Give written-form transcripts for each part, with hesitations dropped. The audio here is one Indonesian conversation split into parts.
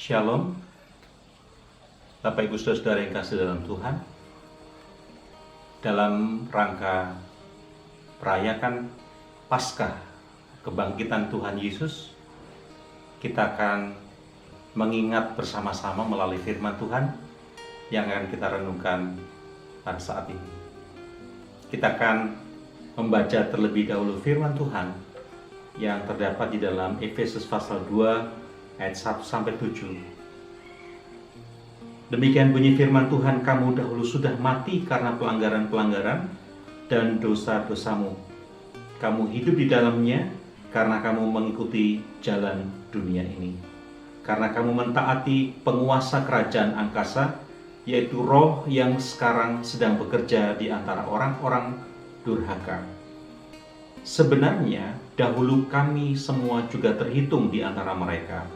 Shalom, Bapak Ibu Saudara yang kasih dalam Tuhan. Dalam rangka merayakan Paskah kebangkitan Tuhan Yesus, kita akan mengingat bersama-sama melalui firman Tuhan yang akan kita renungkan pada saat ini. Kita akan membaca terlebih dahulu firman Tuhan yang terdapat di dalam Efesus pasal 2 ayat 1-7. Demikian bunyi firman Tuhan, kamu dahulu sudah mati karena pelanggaran-pelanggaran dan dosa-dosamu. Kamu hidup di dalamnya karena kamu mengikuti jalan dunia ini. Karena kamu mentaati penguasa kerajaan angkasa, yaitu roh yang sekarang sedang bekerja di antara orang-orang durhaka. Sebenarnya dahulu kami semua juga terhitung di antara mereka,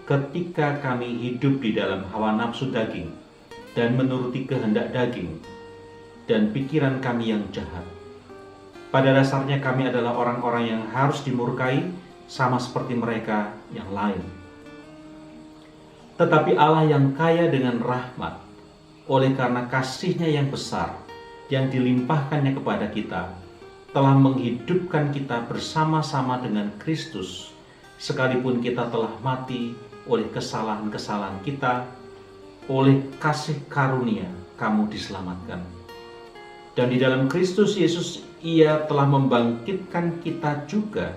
ketika kami hidup di dalam hawa nafsu daging dan menuruti kehendak daging dan pikiran kami yang jahat. Pada dasarnya kami adalah orang-orang yang harus dimurkai sama seperti mereka yang lain. Tetapi Allah yang kaya dengan rahmat, oleh karena kasih-Nya yang besar yang dilimpahkannya kepada kita, telah menghidupkan kita bersama-sama dengan Kristus, sekalipun kita telah mati oleh kesalahan-kesalahan kita. Oleh kasih karunia kamu diselamatkan. Dan di dalam Kristus Yesus Ia telah membangkitkan kita juga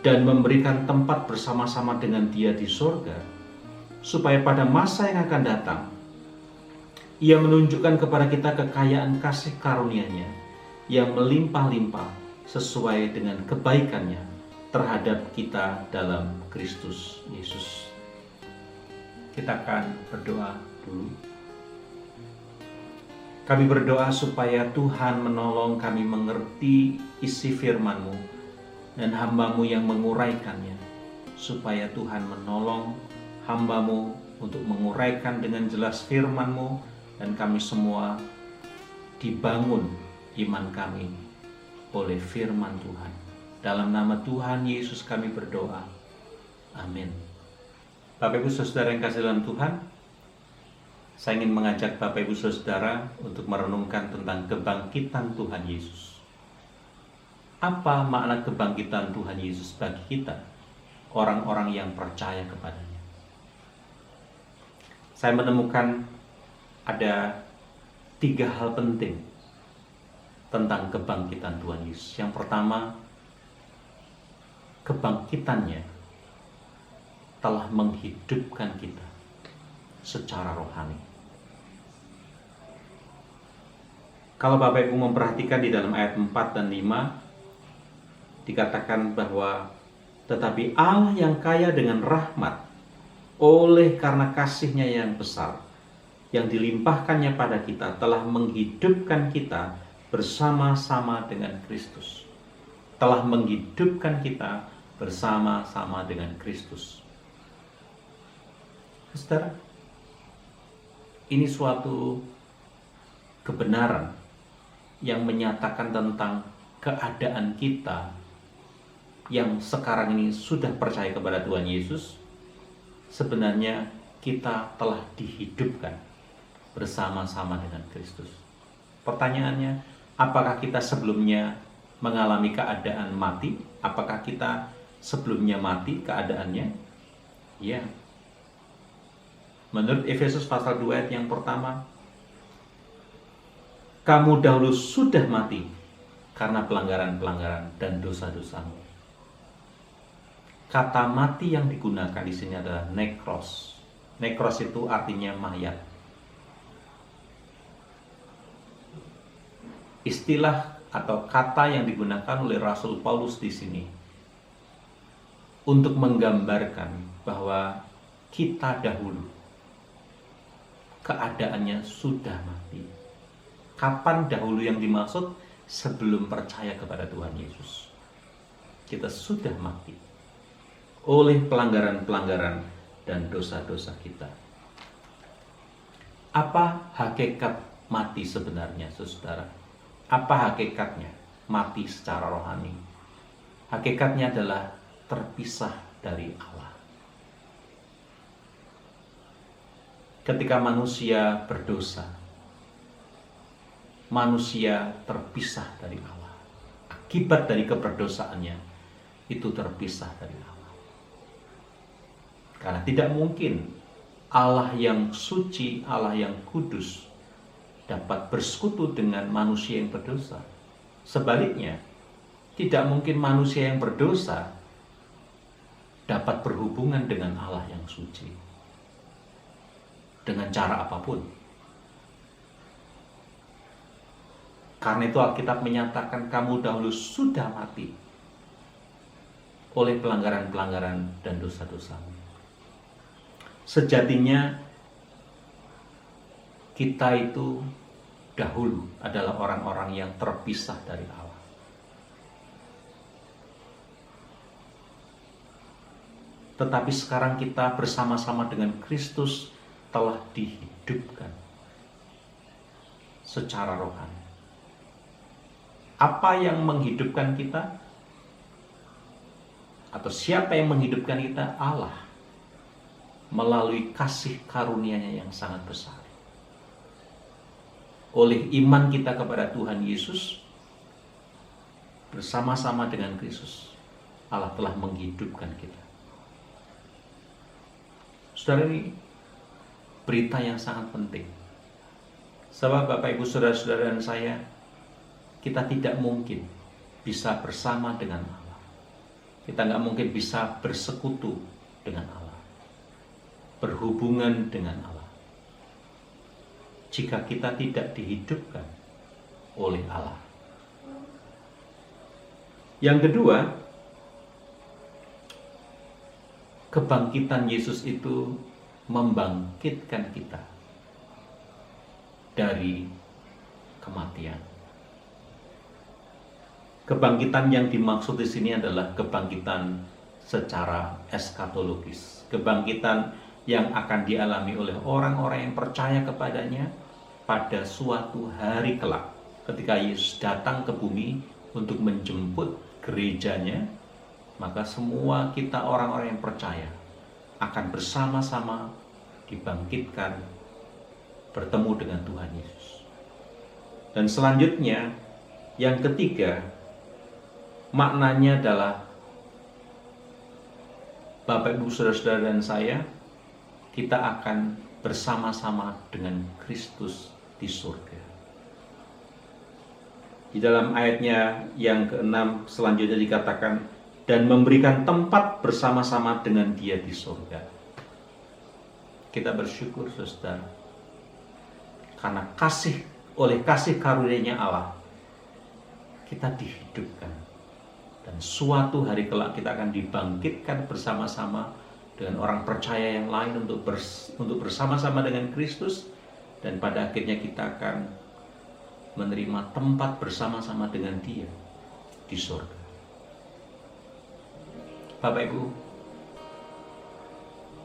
dan memberikan tempat bersama-sama dengan Dia di surga, supaya pada masa yang akan datang Ia menunjukkan kepada kita kekayaan kasih karunia-Nya yang melimpah-limpah sesuai dengan kebaikan-Nya terhadap kita dalam Kristus Yesus. Kita akan berdoa dulu. Kami berdoa supaya Tuhan menolong kami mengerti isi firman-Mu dan hamba-Mu yang menguraikannya, supaya Tuhan menolong hamba-Mu untuk menguraikan dengan jelas firman-Mu dan kami semua dibangun iman kami oleh firman Tuhan. Dalam nama Tuhan Yesus kami berdoa. Amin. Bapak Ibu Saudara yang kasih dalam Tuhan, saya ingin mengajak Bapak Ibu Saudara untuk merenungkan tentang kebangkitan Tuhan Yesus. Apa makna kebangkitan Tuhan Yesus bagi kita, orang-orang yang percaya kepadanya? Saya menemukan ada 3 hal penting tentang kebangkitan Tuhan Yesus. Yang pertama, kebangkitannya telah menghidupkan kita secara rohani. Kalau Bapak Ibu memperhatikan di dalam ayat 4 dan 5, dikatakan bahwa tetapi Allah yang kaya dengan rahmat, oleh karena kasih-Nya yang besar yang dilimpahkannya pada kita, telah menghidupkan kita bersama-sama dengan Kristus. Telah menghidupkan kita bersama-sama dengan Kristus. Saudara, ini suatu kebenaran yang menyatakan tentang keadaan kita yang sekarang ini sudah percaya kepada Tuhan Yesus. Sebenarnya kita telah dihidupkan bersama-sama dengan Kristus. Pertanyaannya, apakah kita sebelumnya mengalami keadaan mati? Apakah kita sebelumnya mati keadaannya? Ya. Menurut Efesus pasal 2 ayat yang pertama, kamu dahulu sudah mati karena pelanggaran-pelanggaran dan dosa-dosamu. Kata mati yang digunakan di sini adalah nekros. Nekros itu artinya mayat. Istilah atau kata yang digunakan oleh Rasul Paulus di sini untuk menggambarkan bahwa kita dahulu keadaannya sudah mati. Kapan dahulu yang dimaksud? Sebelum percaya kepada Tuhan Yesus. Kita sudah mati oleh pelanggaran-pelanggaran dan dosa-dosa kita. Apa hakikat mati sebenarnya, saudara? Apa hakikatnya mati secara rohani? Hakikatnya adalah terpisah dari Allah. ketika manusia berdosa, manusia terpisah dari Allah. Akibat dari keberdosaannya, itu terpisah dari Allah. Karena tidak mungkin Allah yang suci, Allah yang kudus dapat bersekutu dengan manusia yang berdosa. Sebaliknya, tidak mungkin manusia yang berdosa dapat berhubungan dengan Allah yang suci dengan cara apapun. Karena itu Alkitab menyatakan kamu dahulu sudah mati oleh pelanggaran-pelanggaran dan dosa-dosamu. Sejatinya kita itu dahulu adalah orang-orang yang terpisah dari Allah. Tetapi sekarang kita bersama-sama dengan Kristus telah dihidupkan secara rohani. Apa yang menghidupkan kita? Atau siapa yang menghidupkan kita? Allah, melalui kasih karunia-Nya yang sangat besar. Oleh iman kita kepada Tuhan Yesus, bersama-sama dengan Kristus, Allah telah menghidupkan kita. Saudara, ini berita yang sangat penting. Sebab Bapak Ibu Saudara-saudara dan saya, kita tidak mungkin bisa bersama dengan Allah. Kita nggak mungkin bisa bersekutu dengan Allah, berhubungan dengan Allah, jika kita tidak dihidupkan oleh Allah. Yang kedua, kebangkitan Yesus itu membangkitkan kita dari kematian. Kebangkitan yang dimaksud di sini adalah kebangkitan secara eskatologis, kebangkitan yang akan dialami oleh orang-orang yang percaya kepadanya pada suatu hari kelak, ketika Yesus datang ke bumi untuk menjemput gerejanya. Maka semua kita orang-orang yang percaya akan bersama-sama dibangkitkan, bertemu dengan Tuhan Yesus. Dan selanjutnya, yang ketiga, maknanya adalah Bapak Ibu Saudara-saudara dan saya, kita akan bersama-sama dengan Kristus di surga. Di dalam ayatnya yang ke-6 selanjutnya dikatakan, dan memberikan tempat bersama-sama dengan Dia di surga. Kita bersyukur, saudara, karena oleh kasih karunia-Nya Allah, kita dihidupkan. Dan suatu hari kelak kita akan dibangkitkan bersama-sama dengan orang percaya yang lain untuk bersama-sama dengan Kristus. Dan pada akhirnya kita akan menerima tempat bersama-sama dengan Dia di surga. Bapak Ibu,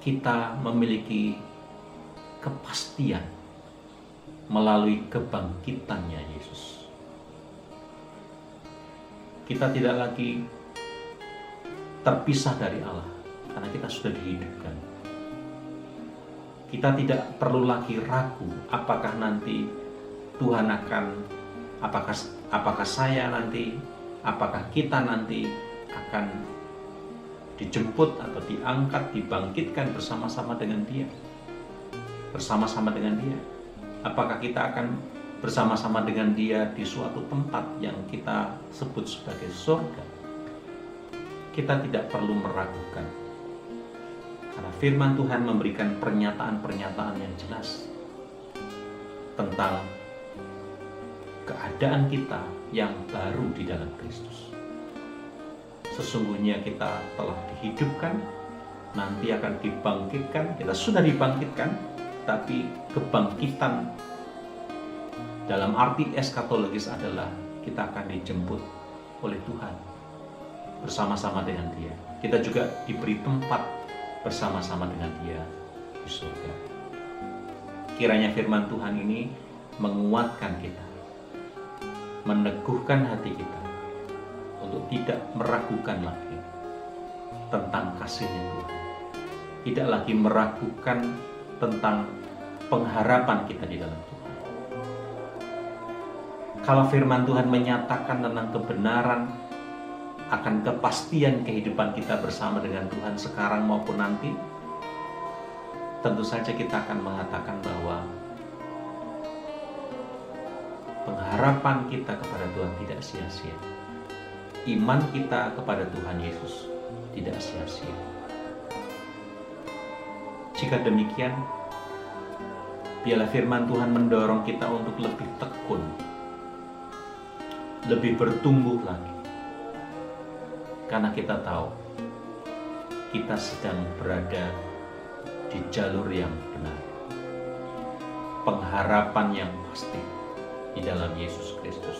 kita memiliki kepastian melalui kebangkitannya Yesus. Kita tidak lagi terpisah dari Allah karena kita sudah dihidupkan. Kita tidak perlu lagi ragu apakah nanti Tuhan apakah saya nanti, apakah kita nanti akan dijemput atau diangkat, dibangkitkan bersama-sama dengan Dia. Bersama-sama dengan Dia. Apakah kita akan bersama-sama dengan Dia di suatu tempat yang kita sebut sebagai surga? Kita tidak perlu meragukan. Karena firman Tuhan memberikan pernyataan-pernyataan yang jelas tentang keadaan kita yang baru di dalam Kristus. Sesungguhnya kita telah dihidupkan, nanti akan dibangkitkan. Kita sudah dibangkitkan, tapi kebangkitan dalam arti eskatologis adalah kita akan dijemput oleh Tuhan bersama-sama dengan Dia. Kita juga diberi tempat bersama-sama dengan Dia di surga. Kiranya firman Tuhan ini menguatkan kita, meneguhkan hati kita untuk tidak meragukan lagi tentang kasih-Nya Tuhan. Tidak lagi meragukan tentang pengharapan kita di dalam Tuhan. Kalau firman Tuhan menyatakan tentang kebenaran akan kepastian kehidupan kita bersama dengan Tuhan sekarang maupun nanti, tentu saja kita akan mengatakan bahwa pengharapan kita kepada Tuhan tidak sia-sia. Iman kita kepada Tuhan Yesus tidak sia-sia. Jika demikian, biarlah firman Tuhan mendorong kita untuk lebih tekun, lebih bertumbuh lagi. Karena kita tahu kita sedang berada di jalur yang benar, pengharapan yang pasti di dalam Yesus Kristus.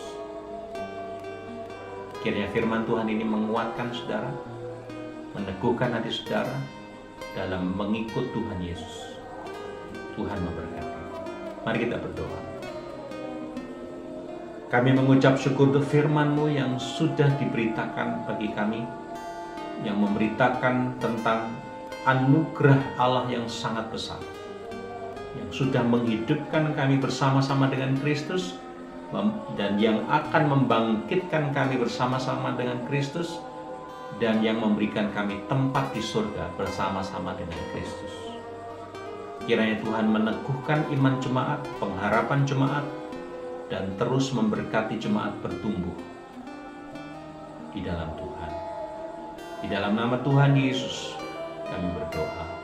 Kiranya firman Tuhan ini menguatkan saudara, meneguhkan hati saudara dalam mengikut Tuhan Yesus. Tuhan memberkati. Mari kita berdoa. Kami mengucap syukur untuk firman-Mu yang sudah diberitakan bagi kami, yang memberitakan tentang anugerah Allah yang sangat besar, yang sudah menghidupkan kami bersama-sama dengan Kristus, dan yang akan membangkitkan kami bersama-sama dengan Kristus, dan yang memberikan kami tempat di surga bersama-sama dengan Kristus. Kiranya Tuhan meneguhkan iman jemaat, pengharapan jemaat, dan terus memberkati jemaat bertumbuh di dalam Tuhan. Di dalam nama Tuhan Yesus kami berdoa.